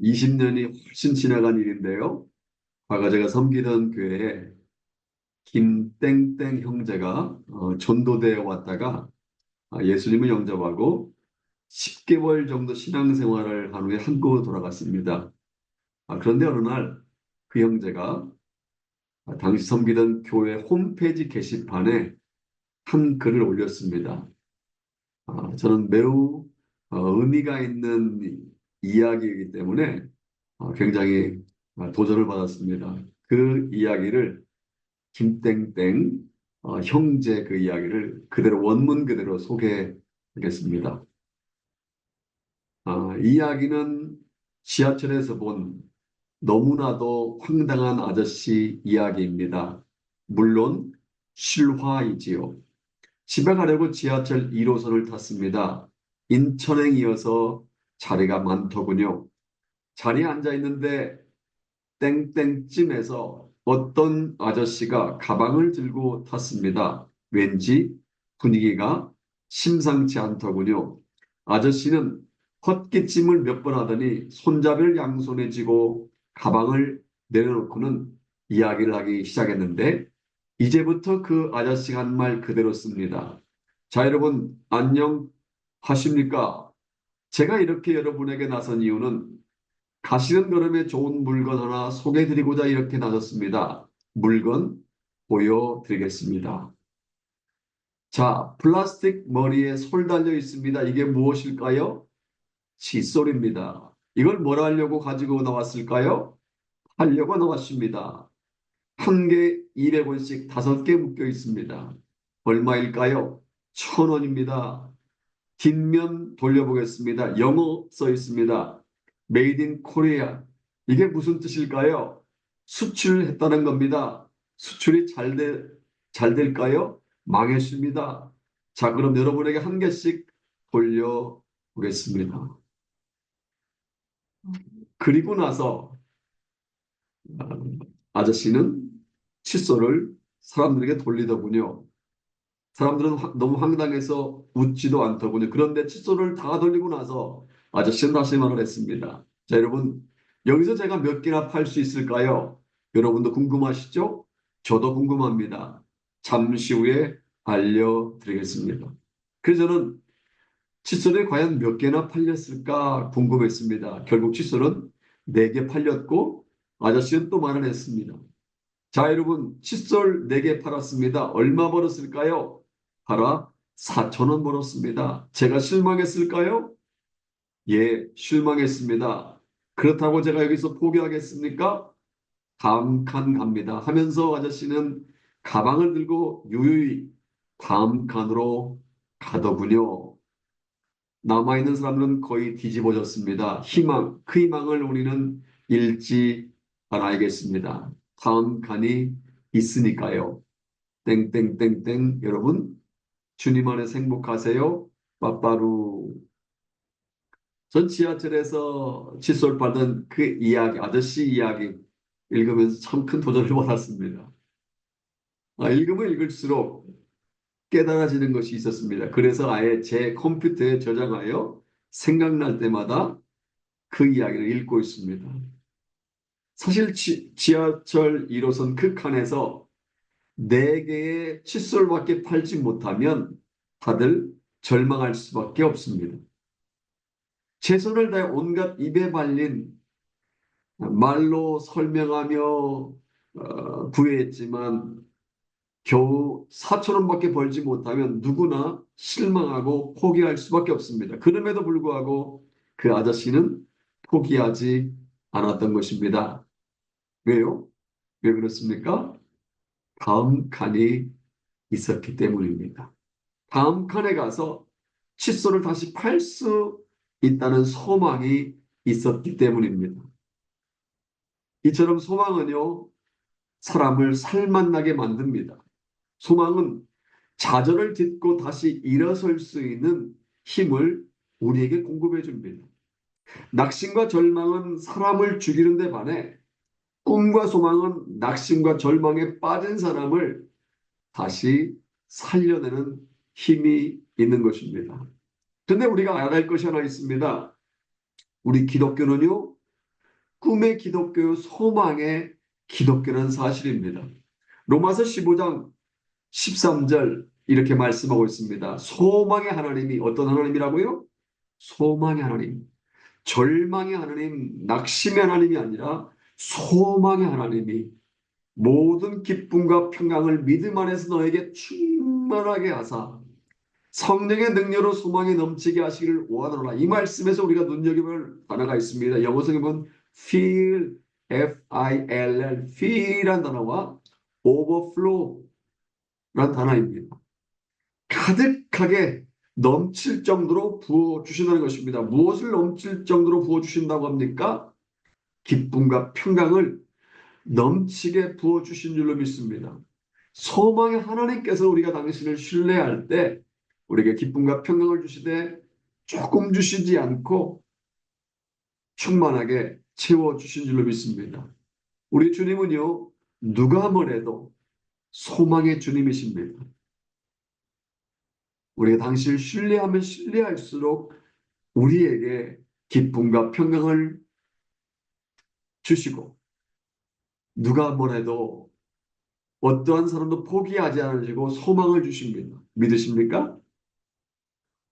20년이 훨씬 지나간 일인데요. 과거 제가 섬기던 교회에 김땡땡 형제가 전도대에 왔다가 예수님을 영접하고 10개월 정도 신앙생활을 한 후에 한국으로 돌아갔습니다. 그런데 어느 날 그 형제가 당시 섬기던 교회 홈페이지 게시판에 한 글을 올렸습니다. 저는 매우 의미가 있는 이야기이기 때문에 굉장히 도전을 받았습니다. 그 이야기를 김땡땡 형제 그 이야기를 그대로 원문 그대로 소개하겠습니다. 이 이야기는 지하철에서 본 너무나도 황당한 아저씨 이야기입니다. 물론 실화이지요. 집에 가려고 지하철 1호선을 탔습니다. 인천행 이어서 자리가 많더군요. 자리에 앉아 있는데 땡땡쯤에서 어떤 아저씨가 가방을 들고 탔습니다. 왠지 분위기가 심상치 않더군요. 아저씨는 헛기침을 몇 번 하더니 손잡이를 양손에 쥐고 가방을 내려놓고는 이야기를 하기 시작했는데 이제부터 그 아저씨가 한 말 그대로 씁니다. 자, 여러분 안녕하십니까? 제가 이렇게 여러분에게 나선 이유는 가시는 걸음에 좋은 물건 하나 소개해드리고자 이렇게 나섰습니다. 물건 보여드리겠습니다. 자, 플라스틱 머리에 솔 달려 있습니다. 이게 무엇일까요? 칫솔입니다. 이걸 뭘 하려고 가지고 나왔을까요? 하려고 나왔습니다. 한 개 200원씩 5개 묶여 있습니다. 얼마일까요? 1,000원입니다. 뒷면 돌려보겠습니다. 영어 써 있습니다. Made in Korea. 이게 무슨 뜻일까요? 수출했다는 겁니다. 수출이 잘 될까요? 망했습니다. 자, 그럼 여러분에게 한 개씩 돌려보겠습니다. 그리고 나서 아저씨는 칫솔을 사람들에게 돌리더군요. 사람들은 너무 황당해서 웃지도 않더군요. 그런데 칫솔을 다 돌리고 나서 아저씨는 다시 말을 했습니다. 자, 여러분, 여기서 제가 몇 개나 팔 수 있을까요? 여러분도 궁금하시죠? 저도 궁금합니다. 잠시 후에 알려드리겠습니다. 그래서 저는 칫솔이 과연 몇 개나 팔렸을까 궁금했습니다. 결국 칫솔은 4개 팔렸고 아저씨는 또 말을 했습니다. 자, 여러분, 칫솔 4개 팔았습니다. 얼마 벌었을까요? 팔아 4,000원 벌었습니다. 제가 실망했을까요? 예, 실망했습니다. 그렇다고 제가 여기서 포기하겠습니까? 다음 칸 갑니다. 하면서 아저씨는 가방을 들고 유유히 다음 칸으로 가더군요. 남아있는 사람들은 거의 뒤집어졌습니다. 그 희망을 우리는 잃지 말아야겠습니다. 다음 칸이 있으니까요. 땡땡땡땡 여러분 주님 안에서 행복하세요. 빠빠루. 전 지하철에서 칫솔 받은 그 이야기 아저씨 이야기 읽으면서 참 큰 도전을 받았습니다. 읽으면 읽을수록 깨달아지는 것이 있었습니다. 그래서 아예 제 컴퓨터에 저장하여 생각날 때마다 그 이야기를 읽고 있습니다. 사실 지하철 1호선 그 칸에서 4개의 칫솔밖에 팔지 못하면 다들 절망할 수밖에 없습니다. 최선을 다해 온갖 입에 발린 말로 설명하며 구애했지만 겨우 4,000원밖에 벌지 못하면 누구나 실망하고 포기할 수밖에 없습니다. 그럼에도 불구하고 그 아저씨는 포기하지 않았던 것입니다. 왜요? 왜 그렇습니까? 다음 칸이 있었기 때문입니다. 다음 칸에 가서 칫솔을 다시 팔 수 있다는 소망이 있었기 때문입니다. 이처럼 소망은요, 사람을 살만나게 만듭니다. 소망은 좌절을 딛고 다시 일어설 수 있는 힘을 우리에게 공급해 줍니다. 낙심과 절망은 사람을 죽이는 데 반해 꿈과 소망은 낙심과 절망에 빠진 사람을 다시 살려내는 힘이 있는 것입니다. 그런데 우리가 알아야 할 것이 하나 있습니다. 우리 기독교는요, 꿈의 기독교, 소망의 기독교라는 사실입니다. 로마서 15장 13절 이렇게 말씀하고 있습니다. 소망의 하나님이 어떤 하나님이라고요? 소망의 하나님. 절망의 하나님, 낙심의 하나님이 아니라 소망의 하나님이 모든 기쁨과 평강을 믿음 안에서 너에게 충만하게 하사 성령의 능력으로 소망이 넘치게 하시기를 원하노라. 이 말씀에서 우리가 눈여겨볼 단어가 있습니다. 영어 성에 보면 fill, F-I-L-L, fill이란 단어와 overflow란 단어입니다. 가득하게 넘칠 정도로 부어주신다는 것입니다. 무엇을 넘칠 정도로 부어주신다고 합니까? 기쁨과 평강을 넘치게 부어주신 줄로 믿습니다. 소망의 하나님께서 우리가 당신을 신뢰할 때 우리에게 기쁨과 평강을 주시되 조금 주시지 않고 충만하게 채워주신 줄로 믿습니다. 우리 주님은요, 누가 뭐래도 소망의 주님이십니다. 우리가 당신을 신뢰하면 신뢰할수록 우리에게 기쁨과 평강을 주시고 누가 뭐래도 어떠한 사람도 포기하지 않으시고 소망을 주십니다. 믿으십니까?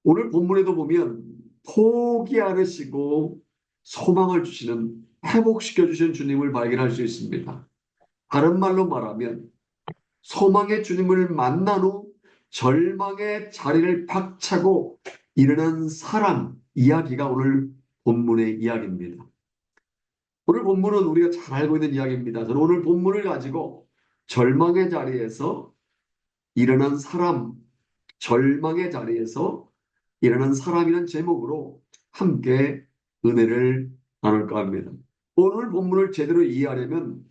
오늘 본문에도 보면 포기 않으시고 소망을 주시는 회복시켜 주시는 주님을 발견할 수 있습니다. 다른 말로 말하면 소망의 주님을 만난 후 절망의 자리를 박차고 일어난 사람 이야기가 오늘 본문의 이야기입니다. 오늘 본문은 우리가 잘 알고 있는 이야기입니다. 저는 오늘 본문을 가지고 절망의 자리에서 일어난 사람, 절망의 자리에서 일어난 사람이라는 제목으로 함께 은혜를 나눌까 합니다. 오늘 본문을 제대로 이해하려면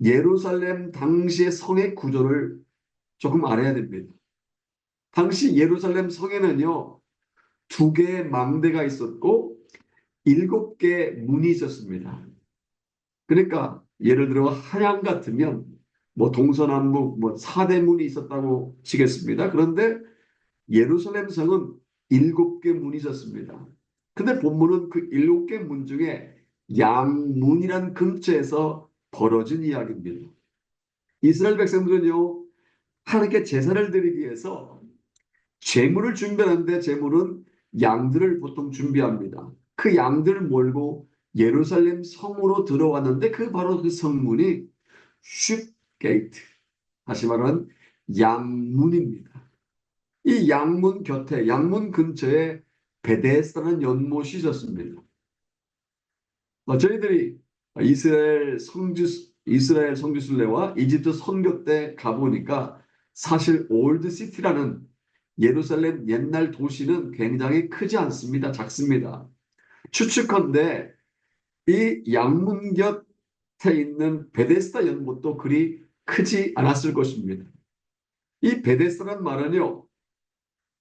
예루살렘 당시의 성의 구조를 조금 알아야 됩니다. 당시 예루살렘 성에는요, 2개의 망대가 있었고 7개의 문이 있었습니다. 그러니까 예를 들어 한양 같으면 뭐 동서남북 뭐 4대 문이 있었다고 치겠습니다. 그런데 예루살렘 성은 7개 문이 있었습니다. 근데 본문은 그 7개 문 중에 양문이란 근처에서 벌어진 이야기입니다. 이스라엘 백성들은요, 하나님께 제사를 드리기 위해서 제물을 준비하는데 제물은 양들을 보통 준비합니다. 그 양들을 몰고 예루살렘 성으로 들어왔는데 그 바로 그 성문이 슈게이트, 다시 말하면 양문입니다. 이 양문 곁에, 양문 근처에 베데스다는 연못이 있었습니다. 저희들이 이스라엘 성지순례와 이집트 선교 때 가보니까 사실 올드시티라는 예루살렘 옛날 도시는 굉장히 크지 않습니다. 작습니다. 추측컨대 이 양문 곁에 있는 베데스다 연못도 그리 크지 않았을 것입니다. 이 베데스다란 말은요,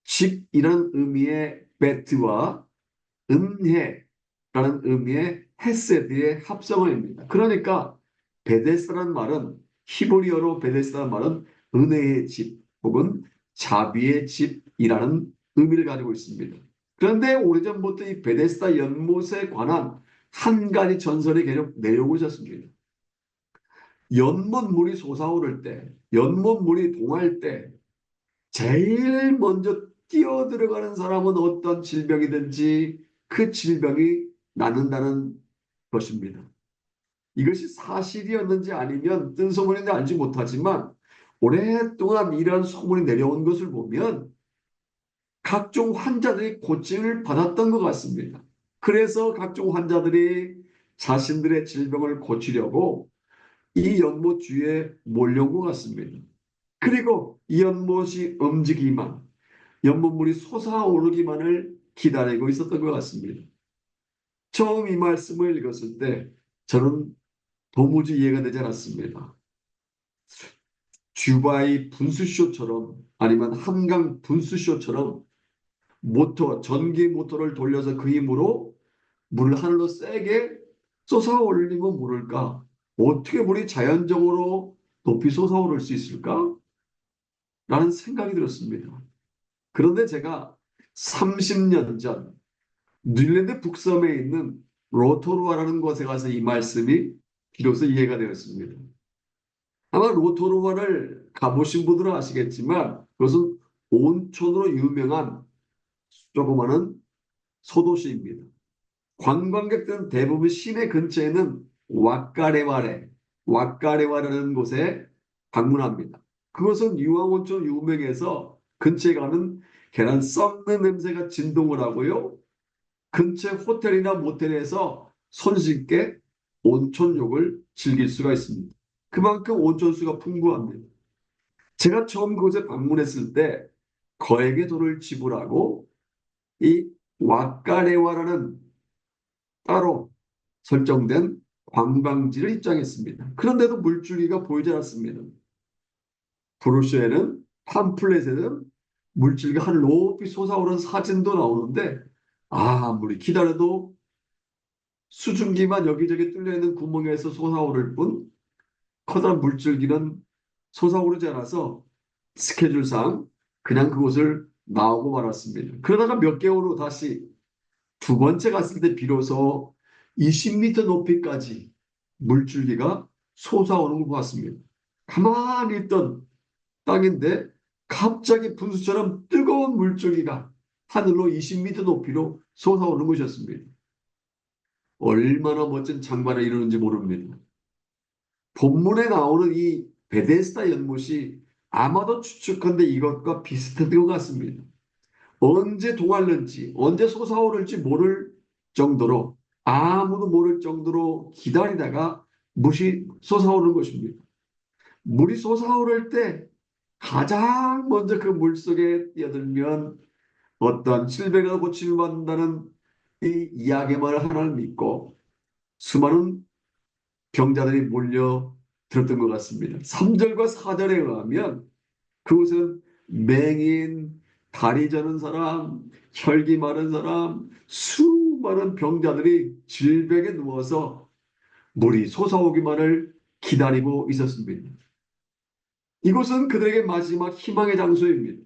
집이라는 의미의 베트와 은혜라는 의미의 헤세드의 합성어입니다. 그러니까 베데스다라는 말은, 히브리어로 베데스다라는 말은 은혜의 집 혹은 자비의 집이라는 의미를 가지고 있습니다. 그런데 오래전부터 이 베데스다 연못에 관한 한 가지 전설이 계속 내려오고 있었습니다. 연못물이 솟아오를 때, 연못물이 동할 때 제일 먼저 뛰어들어가는 사람은 어떤 질병이든지 그 질병이 낫는다는 것입니다. 이것이 사실이었는지 아니면 뜬 소문인지 알지 못하지만 오랫동안 이런 소문이 내려온 것을 보면 각종 환자들이 고침을 받았던 것 같습니다. 그래서 각종 환자들이 자신들의 질병을 고치려고 이 연못 주위에 몰려온 것 같습니다. 그리고 이 연못이 움직이기만, 연못물이 솟아오르기만을 기다리고 있었던 것 같습니다. 처음 이 말씀을 읽었을 때 저는 도무지 이해가 되지 않았습니다. 듀바이 분수쇼처럼 아니면 한강 분수쇼처럼 전기 모터를 돌려서 그 힘으로 물을 하늘로 세게 솟아올리면 모를까? 어떻게 물이 자연적으로 높이 솟아오를 수 있을까? 라는 생각이 들었습니다. 그런데 제가 30년 전 뉴질랜드 북섬에 있는 로토루아라는 곳에 가서 이 말씀이 비로소 이해가 되었습니다. 아마 로토루아를 가보신 분들은 아시겠지만 그것은 온천으로 유명한 조그마한 소도시입니다. 관광객들은 대부분 시내 근처에는 왁가레와라는 곳에 방문합니다. 그것은 유황온천 유명해서 근처에 가면 계란 썩는 냄새가 진동을 하고요. 근처 호텔이나 모텔에서 손쉽게 온천욕을 즐길 수가 있습니다. 그만큼 온천수가 풍부합니다. 제가 처음 그곳에 방문했을 때 거액의 돈을 지불하고 이 왁가레와라는 따로 설정된 관광지를 입장했습니다. 그런데도 물줄기가 보이지 않았습니다. 브로셔에는 팜플렛에는 물줄기가 하늘 높이 솟아오르는 사진도 나오는데 아무리 기다려도 수증기만 여기저기 뚫려있는 구멍에서 솟아오를 뿐 커다란 물줄기는 솟아오르지 않아서 스케줄상 그냥 그곳을 나오고 말았습니다. 그러다가 몇 개월 후 다시 두 번째 갔을 때 비로소 20m 높이까지 물줄기가 솟아오는 걸 보았습니다. 가만히 있던 땅인데 갑자기 분수처럼 뜨거운 물줄기가 하늘로 20m 높이로 솟아오는 것이었습니다. 얼마나 멋진 장관을 이루는지 모릅니다. 본문에 나오는 이 베데스다 연못이 아마도 추측컨대 이것과 비슷한 것 같습니다. 언제 동할는지 언제 솟아오를지 모를 정도로 아무도 모를 정도로 기다리다가 물이 솟아오르는 것입니다. 물이 솟아오를 때 가장 먼저 그 물속에 뛰어들면 어떤 질병을 고침을 받는다는 이 이야기만을 하나를 믿고 수많은 병자들이 몰려 들었던 것 같습니다. 3절과 4절에 의하면 그곳은 맹인, 다리 저는 사람, 혈기 마른 사람, 수많은 병자들이 질병에 누워서 물이 솟아오기만을 기다리고 있었습니다. 이곳은 그들에게 마지막 희망의 장소입니다.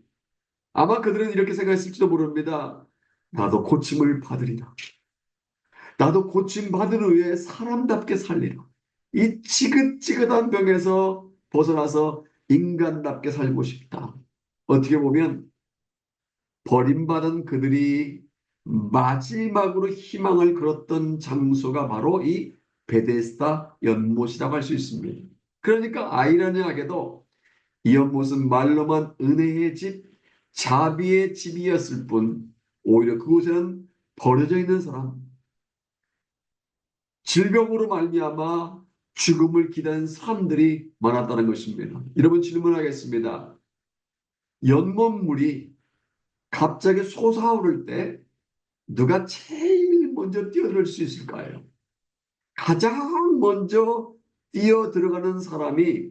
아마 그들은 이렇게 생각했을지도 모릅니다. 나도 고침을 받으리라. 나도 고침받은 후에 사람답게 살리라. 이 지긋지긋한 병에서 벗어나서 인간답게 살고 싶다. 어떻게 보면 버림받은 그들이 마지막으로 희망을 걸었던 장소가 바로 이 베데스다 연못이라고 할 수 있습니다. 그러니까 아이러니하게도 이 연못은 말로만 은혜의 집, 자비의 집이었을 뿐 오히려 그곳에는 버려져 있는 사람, 질병으로 말미암아 죽음을 기다리는 사람들이 많았다는 것입니다. 여러분 질문하겠습니다. 연못물이 갑자기 솟아오를 때 누가 제일 먼저 뛰어들 수 있을까요? 가장 먼저 뛰어 들어가는 사람이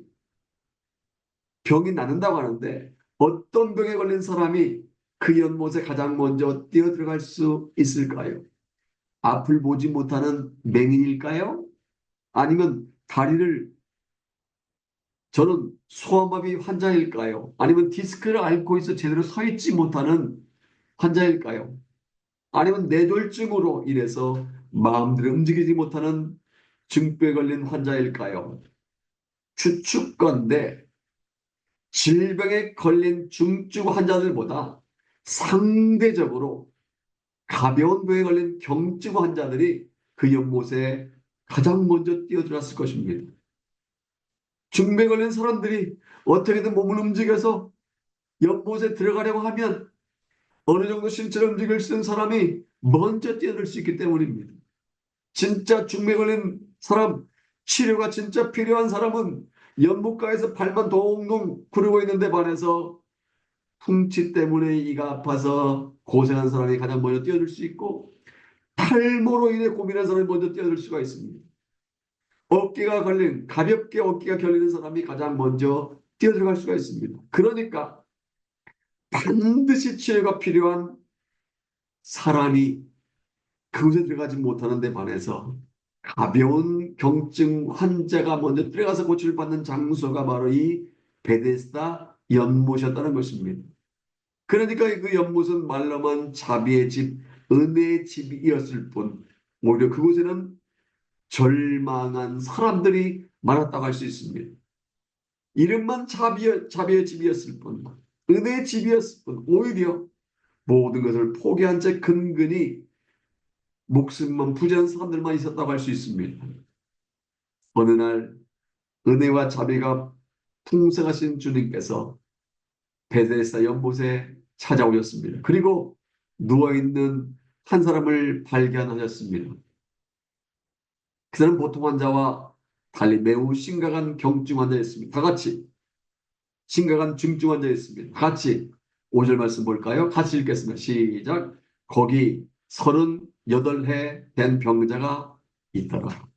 병이 낫는다고 하는데 어떤 병에 걸린 사람이 그 연못에 가장 먼저 뛰어 들어갈 수 있을까요? 앞을 보지 못하는 맹인일까요? 아니면 다리를 저는 소아마비 환자일까요? 아니면 디스크를 앓고 있어 제대로 서 있지 못하는 환자일까요? 아니면 뇌졸중으로 인해서 마음대로 움직이지 못하는 증병에 걸린 환자일까요? 추측건대 질병에 걸린 중증 환자들보다 상대적으로 가벼운 병에 걸린 경증 환자들이 그 연못에 가장 먼저 뛰어들었을 것입니다. 중병에 걸린 사람들이 어떻게든 몸을 움직여서 연못에 들어가려고 하면 어느 정도 신체를 움직일 수 있는 사람이 먼저 뛰어들 수 있기 때문입니다. 진짜 중병에 걸린 사람, 치료가 진짜 필요한 사람은 연못가에서 발만 동동 구르고 있는데 반해서 풍치 때문에 이가 아파서 고생한 사람이 가장 먼저 뛰어들 수 있고 탈모로 인해 고민한 사람이 먼저 뛰어들 수가 있습니다. 가볍게 어깨가 결리는 사람이 가장 먼저 뛰어들어갈 수가 있습니다. 그러니까 반드시 치료가 필요한 사람이 그곳에 들어가지 못하는 데 반해서 가벼운 경증 환자가 먼저 들어가서 고치를 받는 장소가 바로 이 베데스다 연못이었다는 것입니다. 그러니까 그 연못은 말로만 자비의 집, 은혜의 집이었을 뿐 오히려 그곳에는 절망한 사람들이 많았다고 할 수 있습니다. 이름만 자비의 집이었을 뿐, 은혜의 집이었을 뿐, 오히려 모든 것을 포기한 채 근근히 목숨만 부지한 사람들만 있었다고 할 수 있습니다. 어느 날 은혜와 자비가 풍성하신 주님께서 베데스다 연못에 찾아오셨습니다. 그리고 누워있는 한 사람을 발견하셨습니다. 그 사람은 보통 환자와 달리 매우 심각한 경증 환자였습니다. 다 같이 심각한 중증 환자였습니다. 같이 5절 말씀 볼까요? 같이 읽겠습니다. 시작. 거기 38해 된 병자가 있더라.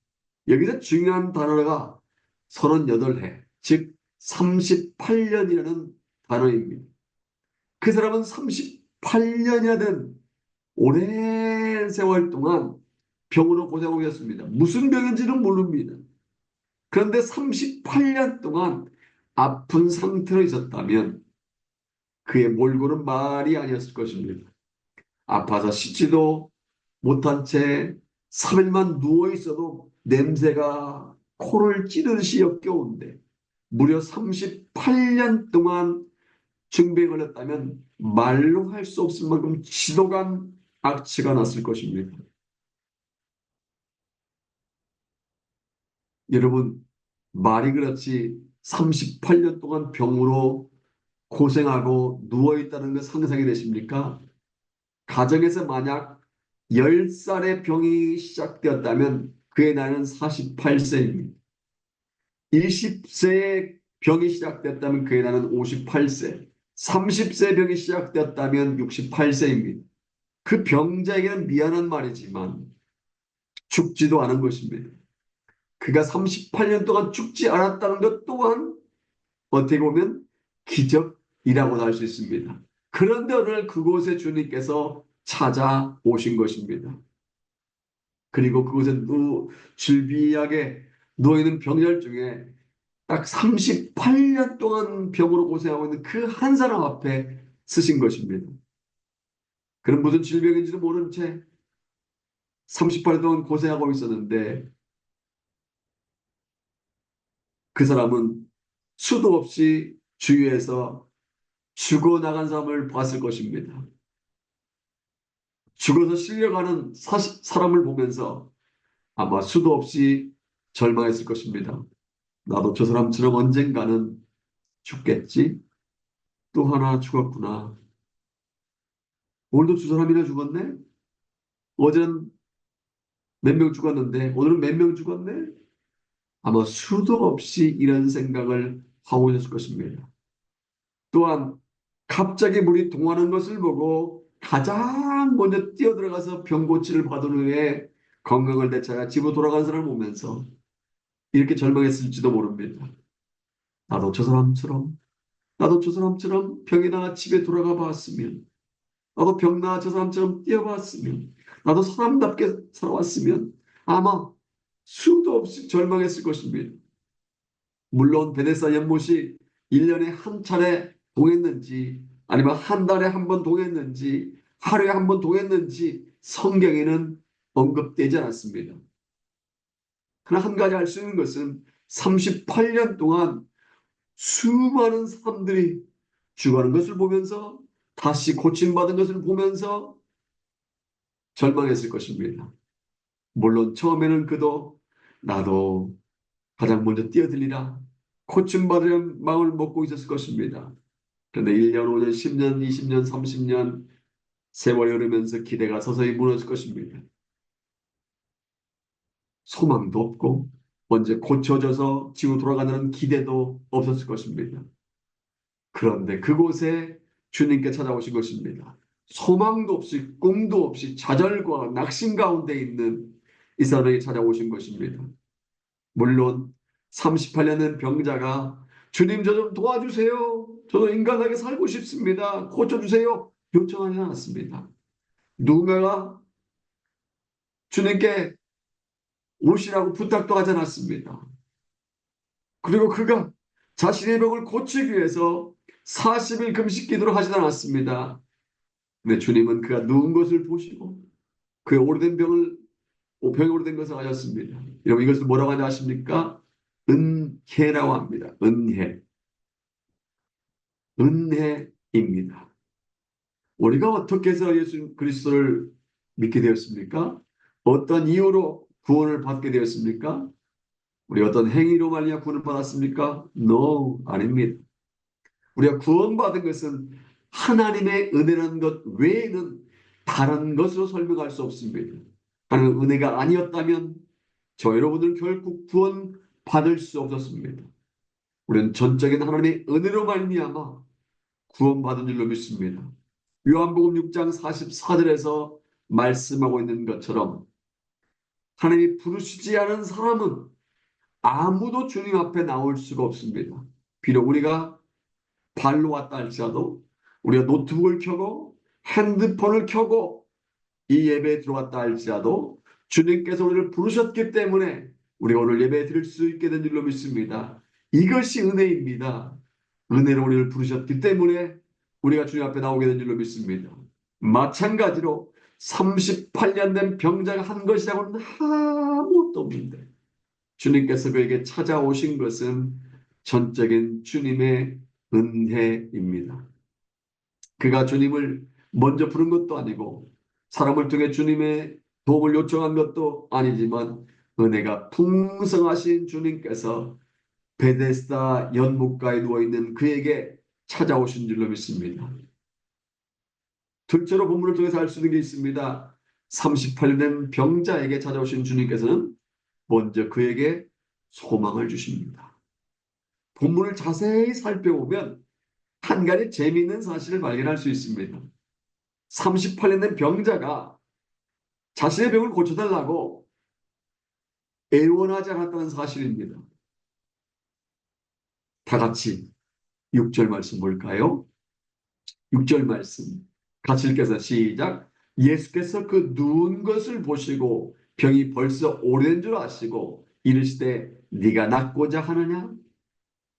여기서 중요한 단어가 38해, 즉 38년이라는 단어입니다. 그 사람은 38년이나 된 오랜 세월 동안 병으로 고생하고 있었습니다. 무슨 병인지는 모릅니다. 그런데 38년 동안 아픈 상태로 있었다면 그의 몰골은 말이 아니었을 것입니다. 아파서 씻지도 못한 채 3일만 누워 있어도 냄새가 코를 찌르듯이 역겨운데 무려 38년 동안 증병에 걸렸다면 말로 할 수 없을 만큼 지독한 악취가 났을 것입니다. 여러분, 말이 그렇지 38년 동안 병으로 고생하고 누워있다는 것 상상이 되십니까? 가정에서 만약 10살의 병이 시작되었다면 그의 나이는 48세입니다. 20세의 병이 시작되었다면 그의 나이는 58세, 30세 병이 시작되었다면 68세입니다. 그 병자에게는 미안한 말이지만 죽지도 않은 것입니다. 그가 38년 동안 죽지 않았다는 것 또한 어떻게 보면 기적이라고도 할 수 있습니다. 그런데 어느 날 그곳에 주님께서 찾아오신 것입니다. 그리고 그곳에 줄비하게 누워있는 병자들 중에 딱 38년 동안 병으로 고생하고 있는 그 한 사람 앞에 쓰신 것입니다. 그는 무슨 질병인지도 모른 채 38년 동안 고생하고 있었는데 그 사람은 수도 없이 주위에서 죽어나간 사람을 봤을 것입니다. 죽어서 실려가는 사람을 보면서 아마 수도 없이 절망했을 것입니다. 나도 저 사람처럼 언젠가는 죽겠지? 또 하나 죽었구나. 오늘도 두 사람이나 죽었네? 어제는 몇 명 죽었는데 오늘은 몇 명 죽었네? 아마 수도 없이 이런 생각을 하고 있었을 것입니다. 또한 갑자기 물이 동하는 것을 보고 가장 먼저 뛰어들어가서 병 고치를 받은 후에 건강을 되찾아 집으로 돌아간 사람을 보면서 이렇게 절망했을지도 모릅니다. 나도 저 사람처럼 나도 저 사람처럼 병이 나 집에 돌아가 봤으면 나도 병나 저 사람처럼 뛰어봤으면 나도 사람답게 살아왔으면 아마 수도 없이 절망했을 것입니다. 물론 베데스다 연못이 1년에 한 차례 동했는지 아니면 한 달에 한 번 동했는지 하루에 한 번 동했는지 성경에는 언급되지 않았습니다. 그러나 한 가지 알 수 있는 것은 38년 동안 수많은 사람들이 죽어가는 것을 보면서 다시 고침받은 것을 보면서 절망했을 것입니다. 물론 처음에는 그도 나도 가장 먼저 뛰어들리라 고침받으려 마음을 먹고 있었을 것입니다. 그런데 1년, 5년, 10년, 20년, 30년 세월이 흐르면서 기대가 서서히 무너질 것입니다. 소망도 없고 언제 고쳐져서 지구 돌아가는 기대도 없었을 것입니다. 그런데 그곳에 주님께 찾아오신 것입니다. 소망도 없이 꿈도 없이 좌절과 낙심 가운데 있는 이 사람에게 찾아오신 것입니다. 물론 38년 된 병자가 주님 저 좀 도와주세요. 저도 인간하게 살고 싶습니다. 고쳐주세요. 요청하지 않았습니다. 누군가가 주님께 오시라고 부탁도 하지 않았습니다. 그리고 그가 자신의 병을 고치기 위해서 40일 금식 기도를 하지 않았습니다. 근데 주님은 그가 누운 것을 보시고 그의 오래된 병을 우편으로 된 것을 가졌습니다. 여러분 이것을 뭐라고 하냐 아십니까? 은혜라고 합니다. 은혜. 은혜입니다. 우리가 어떻게 해서 예수 그리스도를 믿게 되었습니까? 어떤 이유로 구원을 받게 되었습니까? 우리 어떤 행위로 말미암아 구원을 받았습니까? No, 아닙니다. 우리가 구원받은 것은 하나님의 은혜라는 것 외에는 다른 것으로 설명할 수 없습니다. 하나님의 은혜가 아니었다면 저 여러분들은 결국 구원받을 수 없었습니다. 우리는 전적인 하나님의 은혜로 말미암아 구원받은 줄로 믿습니다. 요한복음 6장 44절에서 말씀하고 있는 것처럼 하나님이 부르시지 않은 사람은 아무도 주님 앞에 나올 수가 없습니다. 비록 우리가 발로 왔다 할지라도 우리가 노트북을 켜고 핸드폰을 켜고 이 예배에 들어왔다 할지라도 주님께서 우리를 부르셨기 때문에 우리가 오늘 예배 드릴 수 있게 된 줄로 믿습니다. 이것이 은혜입니다. 은혜로 우리를 부르셨기 때문에 우리가 주님 앞에 나오게 된 줄로 믿습니다. 마찬가지로 38년 된 병자가 한 것이라고는 아무것도 없는데 주님께서 그에게 찾아오신 것은 전적인 주님의 은혜입니다. 그가 주님을 먼저 부른 것도 아니고 사람을 통해 주님의 도움을 요청한 것도 아니지만 은혜가 풍성하신 주님께서 베데스다 연못가에 누워있는 그에게 찾아오신 줄로 믿습니다. 둘째로 본문을 통해서 알 수 있는 게 있습니다. 38년 된 병자에게 찾아오신 주님께서는 먼저 그에게 소망을 주십니다. 본문을 자세히 살펴보면 한 가지 재미있는 사실을 발견할 수 있습니다. 38년 된 병자가 자신의 병을 고쳐달라고 애원하지 않았다는 사실입니다. 다 같이 6절 말씀 볼까요? 6절 말씀 같이 읽겠습니다. 시작. 예수께서 그 누운 것을 보시고 병이 벌써 오래된 줄 아시고 이르시되 네가 낫고자 하느냐?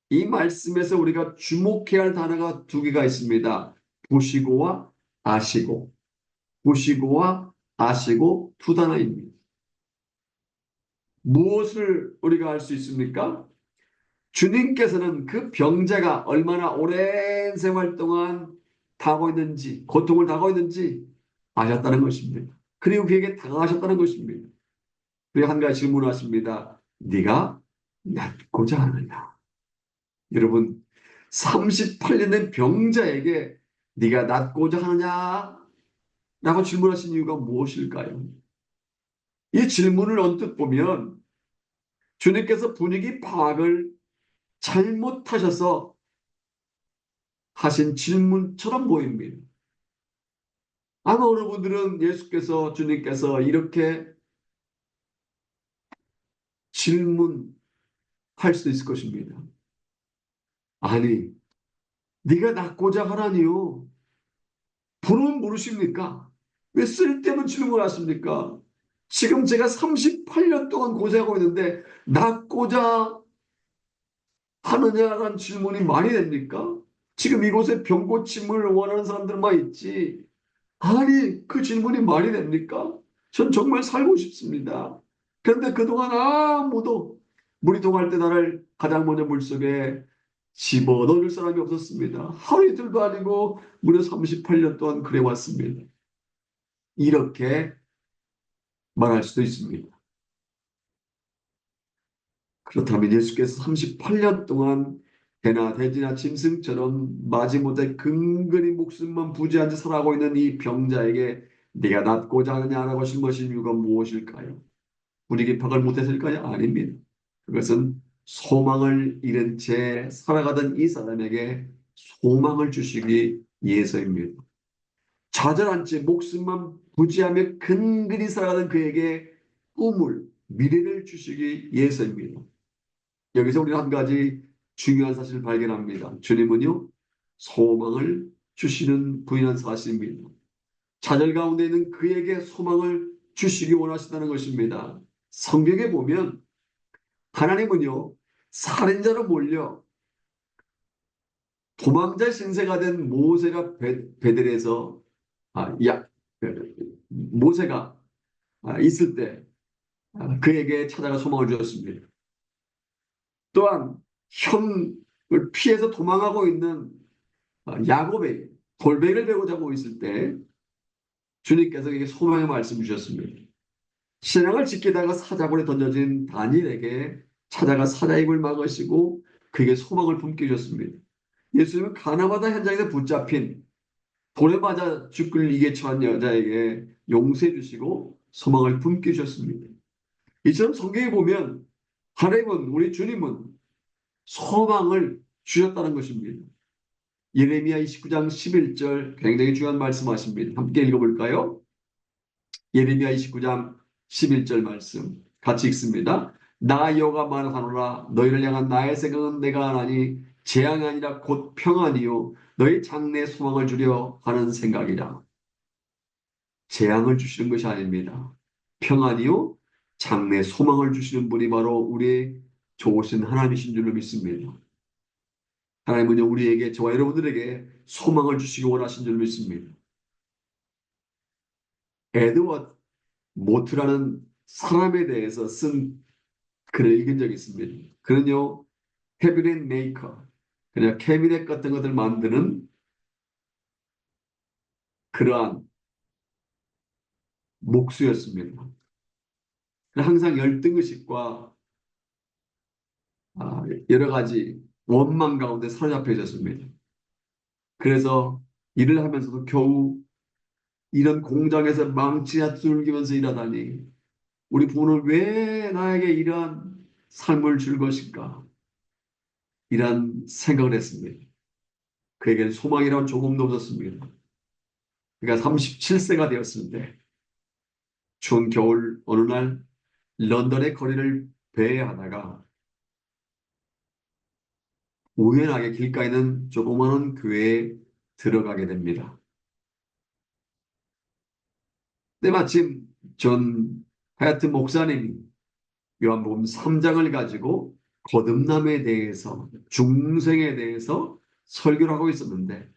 이 말씀에서 우리가 주목해야 할 단어가 두 개가 있습니다. 보시고와 아시고. 보시고와 아시고 두 단어입니다. 무엇을 우리가 알 수 있습니까? 주님께서는 그 병자가 얼마나 오랜 생활 동안 당하고 있는지, 고통을 당하고 있는지 아셨다는 것입니다. 그리고 그에게 당하셨다는 것입니다. 그리고 한 가지 질문을 하십니다. 네가 낫고자 하느냐? 여러분 38년 된 병자에게 네가 낫고자 하느냐? 라고 질문하신 이유가 무엇일까요? 이 질문을 언뜻 보면 주님께서 분위기 파악을 잘못하셔서 하신 질문처럼 보입니다. 아마 어느 분들은 예수께서 주님께서 이렇게 질문할 수도 있을 것입니다. 아니, 네가 낫고자 하라니요. 부르면 모르십니까? 왜 쓸데없는 질문을 하십니까? 지금 제가 38년 동안 고생하고 있는데 낫고자 하느냐라는 질문이 말이 됩니까? 지금 이곳에 병 고침을 원하는 사람들만 있지. 아니, 그 질문이 말이 됩니까? 전 정말 살고 싶습니다. 그런데 그동안 아무도 물이 동할 때 나를 가장 먼저 물속에 집어넣을 사람이 없었습니다. 하루 이틀도 아니고 무려 38년 동안 그래 왔습니다. 이렇게 말할 수도 있습니다. 그렇다면 예수께서 38년 동안 개나 돼지나 짐승처럼 마지못해 근근히 목숨만 부지한 채 살아가고 있는 이 병자에게 네가 낫고자 하느냐라고 질문하신 이유가 무엇일까요? 분위기 파악을 못했을까요? 아닙니다. 그것은 소망을 잃은 채 살아가던 이 사람에게 소망을 주시기 위해서입니다. 좌절한 채 목숨만 부지하며 근근히 살아가던 그에게 꿈을, 미래를 주시기 위해서입니다. 여기서 우리는 한 가지 중요한 사실을 발견합니다. 주님은요, 소망을 주시는 분이라는 사실입니다. 좌절 가운데 있는 그에게 소망을 주시기 원하신다는 것입니다. 성경에 보면 하나님은요, 살인자로 몰려 도망자 신세가 된 모세가 베델에서 모세가 있을 때 그에게 찾아가 소망을 주었습니다. 또한 형을 피해서 도망하고 있는 야곱에게 돌베개를 베고 자고 있을 때 주님께서 그에게 소망의 말씀 주셨습니다. 신앙을 지키다가 사자굴에 던져진 다니엘에게 찾아가 사자입을 막으시고 그에게 소망을 품게 주셨습니다. 예수님은 가나바다 현장에서 붙잡힌 돌에 맞아 죽을 위기에 처한 여자에게 용서해 주시고 소망을 품게 주셨습니다. 이처럼 성경에 보면 하나님은 우리 주님은 소망을 주셨다는 것입니다. 예레미야 29장 11절 굉장히 중요한 말씀하십니다. 함께 읽어볼까요? 예레미야 29장 11절 말씀 같이 읽습니다. 나 여호와가 말하노라 너희를 향한 나의 생각은 내가 하나니 재앙이 아니라 곧 평안이요 너희 장래에 소망을 주려 하는 생각이라. 재앙을 주시는 것이 아닙니다. 평안이요 장래에 소망을 주시는 분이 바로 우리의 좋으신 하나님이신 줄로 믿습니다. 하나님은 우리에게 저와 여러분들에게 소망을 주시기 원하신 줄 믿습니다. 에드워드 모트라는 사람에 대해서 쓴 글을 읽은 적이 있습니다. 그는요, 캐비넷 메이커, 그냥 캐비넷 같은 것들 만드는 그러한 목수였습니다. 항상 열등의식과 여러 가지 원망 가운데 사로잡혀 있었습니다. 그래서 일을 하면서도 겨우 이런 공장에서 망치나 뚫기면서 일하다니 우리 부모는 왜 나에게 이러한 삶을 줄 것인가? 이런 생각을 했습니다. 그에게는 소망이란 조금도 없었습니다. 그가 37세가 되었는데 추운 겨울 어느 날 런던의 거리를 배회하다가 우연하게 길가에 있는 조그마한 교회에 들어가게 됩니다. 때마침 전 하얏트 목사님이 요한복음 3장을 가지고 거듭남에 대해서 중생에 대해서 설교를 하고 있었는데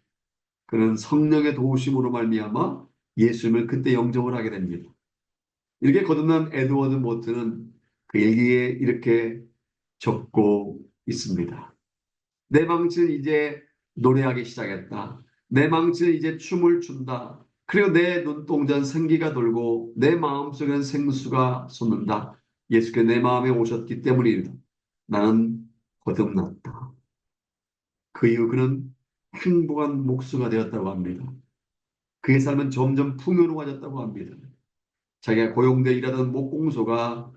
그는 성령의 도우심으로 말미암아 예수님을 그때 영접을 하게 됩니다. 이렇게 거듭난 에드워드 모트는 그 일기에 이렇게 적고 있습니다. 내 망치는 이제 노래하기 시작했다. 내 망치는 이제 춤을 춘다. 그리고 내 눈동자는 생기가 돌고 내 마음속에는 생수가 솟는다. 예수께서 내 마음에 오셨기 때문이다. 나는 거듭났다. 그 이후 그는 행복한 목수가 되었다고 합니다. 그의 삶은 점점 풍요로워졌다고 합니다. 자기가 고용돼 일하던 목공소가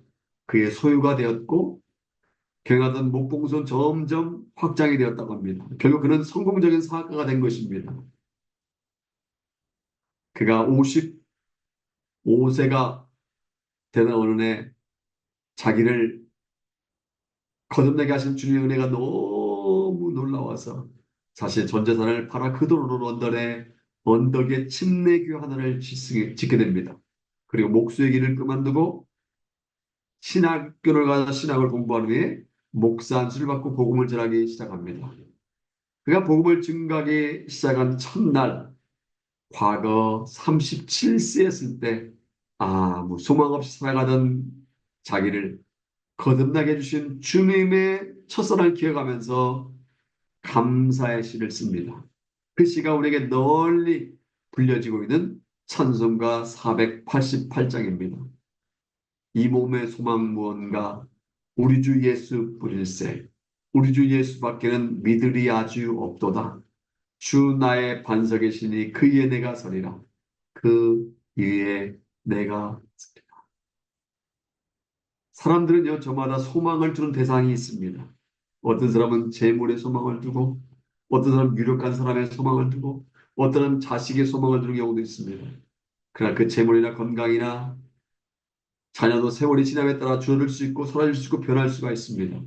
그의 소유가 되었고 경영하던 목공소는 점점 확장이 되었다고 합니다. 결국 그는 성공적인 사업가가 된 것입니다. 그가 55세가 되는 어느 날 자기를 거듭나게 하신 주님의 은혜가 너무 놀라워서 사실 전 재산을 팔아 그 돈으로 런던의 언덕에 침례교 하나를 짓게 됩니다. 그리고 목수의 길을 그만두고 신학교를 가서 신학을 공부한 후에 목사 안수를 받고 복음을 전하기 시작합니다. 그가 복음을 증가하기 시작한 첫날 과거 37세였을 때 아무 소망 없이 살아가던 자기를 거듭나게 해주신 주님의 첫사랑을 기억하면서 감사의 시를 씁니다. 그 시가 우리에게 널리 불려지고 있는 찬송가 488장입니다. 이 몸의 소망 무언가 우리 주 예수 뿐일세 우리 주 예수밖에는 믿으리 아주 없도다. 주 나의 반석이시니 그 위에 내가 서리라. 그 위에 내가 서리라. 사람들은요 저마다 소망을 두는 대상이 있습니다. 어떤 사람은 재물의 소망을 두고 어떤 사람은 유력한 사람의 소망을 두고 어떤 사람은 자식의 소망을 두는 경우도 있습니다. 그러나 그 재물이나 건강이나 자녀도 세월이 지남에 따라 줄어들 수 있고 사라질 수 있고 변할 수가 있습니다.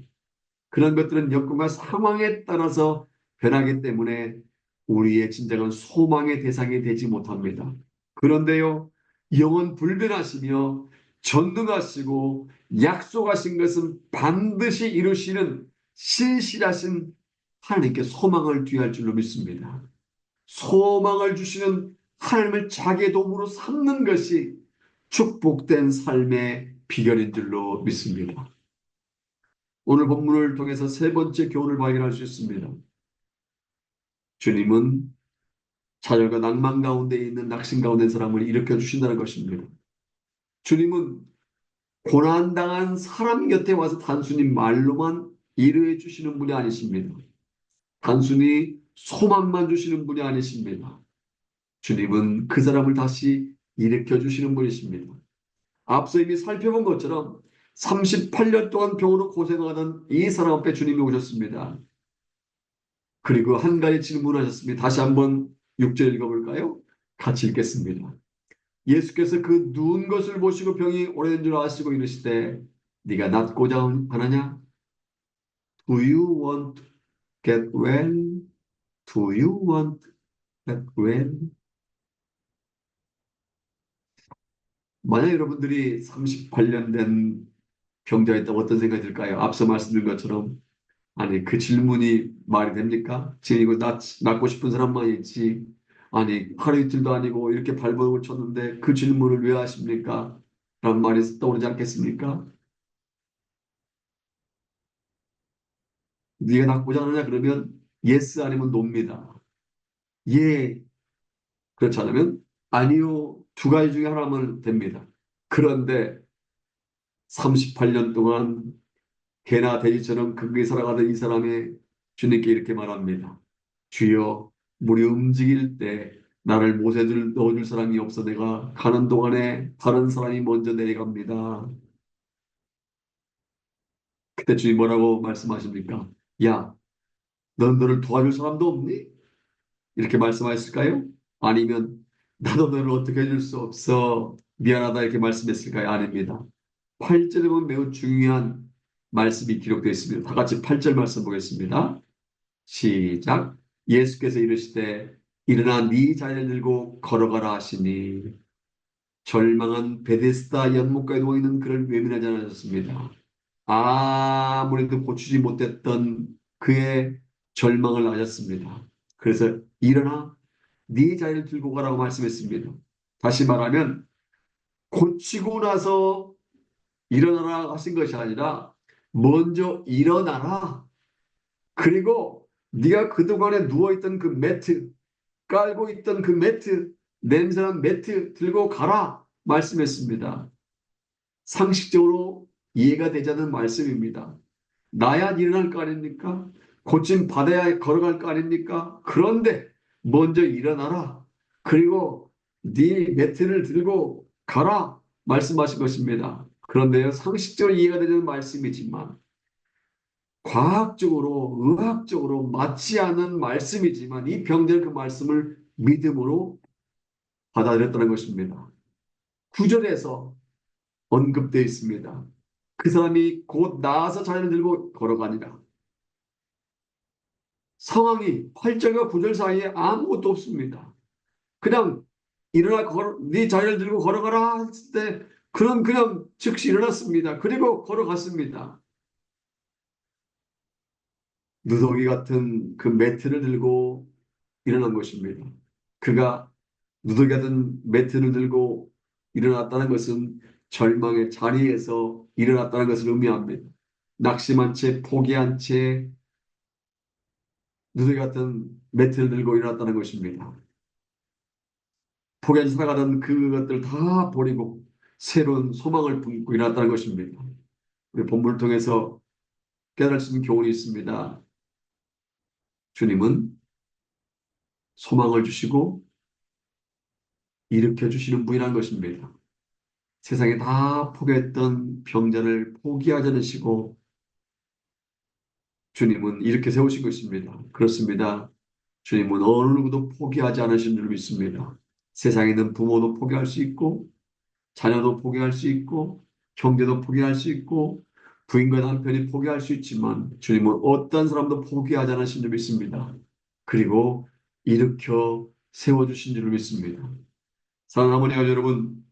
그런 것들은 여건과 상황에 따라서 변하기 때문에 우리의 진정한 소망의 대상이 되지 못합니다. 그런데요, 영원 불변하시며 전능하시고 약속하신 것은 반드시 이루시는 신실하신 하나님께 소망을 두할 줄로 믿습니다. 소망을 주시는 하나님을 자기의 도움으로 삼는 것이 축복된 삶의 비결인 줄로 믿습니다. 오늘 본문을 통해서 세 번째 교훈을 발견할 수 있습니다. 주님은 좌절과 낭만 가운데 있는 낙심 가운데 있는 사람을 일으켜 주신다는 것입니다. 주님은 고난당한 사람 곁에 와서 단순히 말로만 위로해 주시는 분이 아니십니다. 단순히 소망만 주시는 분이 아니십니다. 주님은 그 사람을 다시 일으켜 주시는 분이십니다. 앞서 이미 살펴본 것처럼 38년 동안 병으로 고생하던 이 사람 앞에 주님이 오셨습니다. 그리고 한 가지 질문하셨습니다. 다시 한번 6절 읽어볼까요? 같이 읽겠습니다. 예수께서 그 누운 것을 보시고 병이 오래된 줄 아시고 이르시되 네가 낫고자 하느냐? Do you want to get well? Do you want to get well? 만약 여러분들이 38년 된 병자가 있다면 어떤 생각이 들까요? 앞서 말씀드린 것처럼 아니 그 질문이 말이 됩니까? 지금 이거 낫고 싶은 사람만 있지 아니 하루 이틀도 아니고 이렇게 발버둥을 쳤는데 그 질문을 왜 하십니까? 라는 말이 떠오르지 않겠습니까? 네가 낫고자 하느냐 그러면 yes 아니면 no입니다. 예 그렇지 않으면 아니요 두 가지 중에 하나면 됩니다. 그런데 38년 동안 개나 돼지처럼 극에 살아가던 이 사람의 주님께 이렇게 말합니다. 주여 물이 움직일 때 나를 못에 넣어줄 사람이 없어 내가 가는 동안에 다른 사람이 먼저 내려갑니다. 그때 주님 뭐라고 말씀하십니까? 야, 넌 너를 도와줄 사람도 없니? 이렇게 말씀하셨을까요? 아니면 나도 너를 어떻게 해줄 수 없어. 미안하다 이렇게 말씀했을까요? 아닙니다. 8절에 보면 매우 중요한 말씀이 기록되어 있습니다. 다 같이 8절 말씀 보겠습니다. 시작. 예수께서 이르시되 일어나 네 자리를 들고 걸어가라 하시니 절망한 베데스다 연못가에 놓이는 그를 외면하지 않으셨습니다. 아무래도 고치지 못했던 그의 절망을 아셨습니다. 그래서 일어나 네 자리를 들고 가라고 말씀했습니다. 다시 말하면 고치고 나서 일어나라 하신 것이 아니라 먼저 일어나라. 그리고 네가 그동안에 누워있던 그 매트, 깔고 있던 그 매트, 냄새난 매트 들고 가라 말씀했습니다. 상식적으로 이해가 되지 않는 말씀입니다. 나야 일어날 거 아닙니까? 고침 받아야 걸어갈 거 아닙니까? 그런데 먼저 일어나라. 그리고 네 매트를 들고 가라 말씀하신 것입니다. 그런데요, 상식적으로 이해가 되는 말씀이지만 과학적으로, 의학적으로 맞지 않은 말씀이지만 이 병자는 그 말씀을 믿음으로 받아들였다는 것입니다. 9절에서 언급되어 있습니다. 그 사람이 곧 나아서 자리를 들고 걸어가니라. 상황이 8절과 9절 사이에 아무것도 없습니다. 그냥 일어나 네 자리를 들고 걸어가라 했을 때 그냥 즉시 일어났습니다. 그리고 걸어갔습니다. 누더기 같은 그 매트를 들고 일어난 것입니다. 그가 누더기 같은 매트를 들고 일어났다는 것은 절망의 자리에서 일어났다는 것을 의미합니다. 낙심한 채 포기한 채 누더기 같은 매트를 들고 일어났다는 것입니다. 포기한 살아가던 그것들 다 버리고 새로운 소망을 품고 일어났다는 것입니다. 우리 본문을 통해서 깨달을 수 있는 교훈이 있습니다. 주님은 소망을 주시고 일으켜 주시는 분이라는 것입니다. 세상에 다 포기했던 병자를 포기하지 않으시고 주님은 이렇게 세우신 것입니다. 그렇습니다. 주님은 어느 누구도 포기하지 않으신 줄 믿습니다. 세상에 있는 부모도 포기할 수 있고 자녀도 포기할 수 있고 형제도 포기할 수 있고 부인과 남편이 포기할 수 있지만 주님은 어떤 사람도 포기하지 않으신 줄 믿습니다. 그리고 일으켜 세워주신 줄 믿습니다. 사랑하는 어머니 여러분,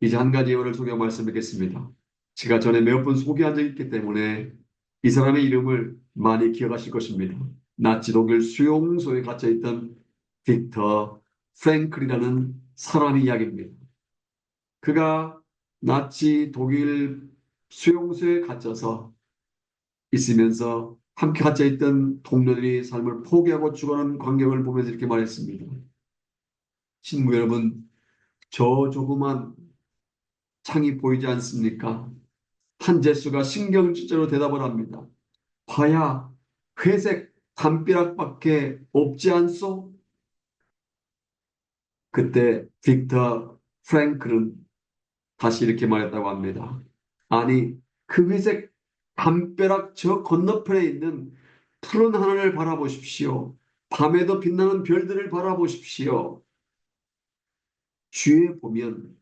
이제 한 가지 예언을 소개하고 말씀드리겠습니다. 제가 전에 몇 번 소개한 적이 있기 때문에 이 사람의 이름을 많이 기억하실 것입니다. 나치 독일 수용소에 갇혀있던 빅터 프랭클이라는 사람의 이야기입니다. 그가 나치 독일 수용소에 갇혀서 있으면서 함께 갇혀 있던 동료들이 삶을 포기하고 죽어가는 광경을 보면서 이렇게 말했습니다. 친구 여러분, 저 조그만 창이 보이지 않습니까? 한재수가 신경질적으로 대답을 합니다. 봐야 회색 담벼락밖에 없지 않소? 그때 빅터 프랭클은 다시 이렇게 말했다고 합니다. 아니, 그 회색 담벼락 저 건너편에 있는 푸른 하늘을 바라보십시오. 밤에도 빛나는 별들을 바라보십시오. 주위에 보면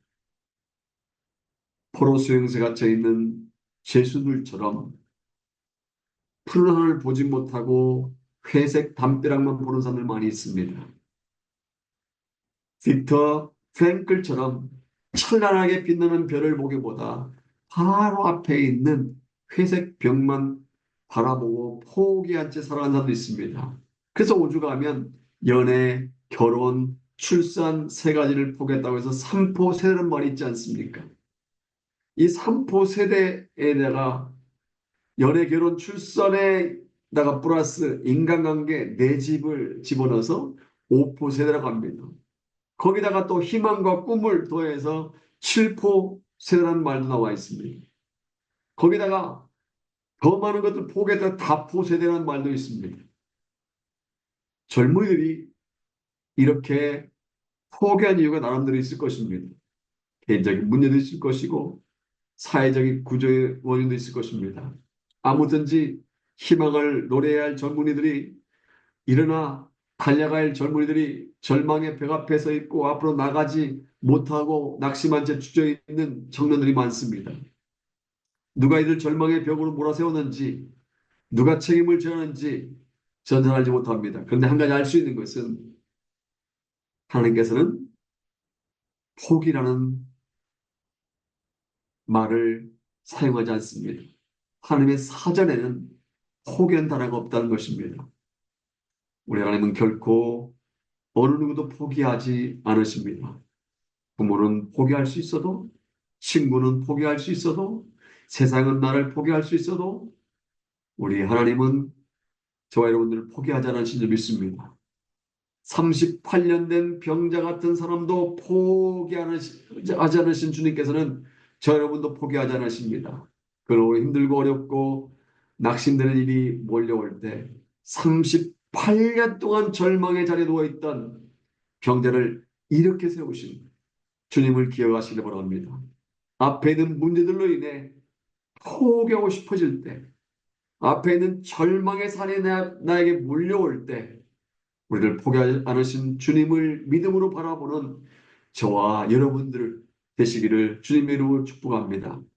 포로 수용소에 갇혀 있는 죄수들처럼 푸른 하늘을 보지 못하고 회색 담벼락만 보는 사람들 많이 있습니다. 빅터 프랭클처럼 찬란하게 빛나는 별을 보기보다 바로 앞에 있는 회색 벽만 바라보고 포기한 채 살아가는 사람도 있습니다. 그래서 오죽하면 연애, 결혼, 출산 세 가지를 포기했다고 해서 삼포 세대라는 말이 있지 않습니까? 이 삼포 세대에다가 연애, 결혼, 출산에다가 플러스 인간관계, 내 집을 집어넣어서 오포 세대라고 합니다. 거기다가 또 희망과 꿈을 더해서 칠포 세대라는 말도 나와 있습니다. 거기다가 더 많은 것들 포기해서 다포 세대라는 말도 있습니다. 젊은이들이 이렇게 포기한 이유가 나름대로 있을 것입니다. 개인적인 문제도 있을 것이고 사회적인 구조의 원인도 있을 것입니다. 아무든지 희망을 노래해야 할 젊은이들이 일어나 달려갈 젊은이들이 절망의 벽 앞에 서 있고 앞으로 나가지 못하고 낙심한 채 주저있는 청년들이 많습니다. 누가 이들 절망의 벽으로 몰아세웠는지 누가 책임을 져야하는지 저는 잘 알지 못합니다. 그런데 한 가지 알 수 있는 것은 하나님께서는 포기라는 말을 사용하지 않습니다. 하나님의 사전에는 포기한 단어가 없다는 것입니다. 우리 하나님은 결코 어느 누구도 포기하지 않으십니다. 부모는 포기할 수 있어도, 친구는 포기할 수 있어도, 세상은 나를 포기할 수 있어도 우리 하나님은 저와 여러분들을 포기하지 않으신 줄 믿습니다. 38년 된 병자 같은 사람도 포기하지 않으신 주님께서는 저 여러분도 포기하지 않으십니다. 그리고 힘들고 어렵고 낙심되는 일이 몰려올 때 38년 동안 절망의 자리에 누워있던 병자를 이렇게 세우신 주님을 기억하시기 바랍니다. 앞에 있는 문제들로 인해 포기하고 싶어질 때, 앞에 있는 절망의 산이 나에게 몰려올 때 우리를 포기하지 않으신 주님을 믿음으로 바라보는 저와 여러분들 되시기를 주님의 이름으로 축복합니다.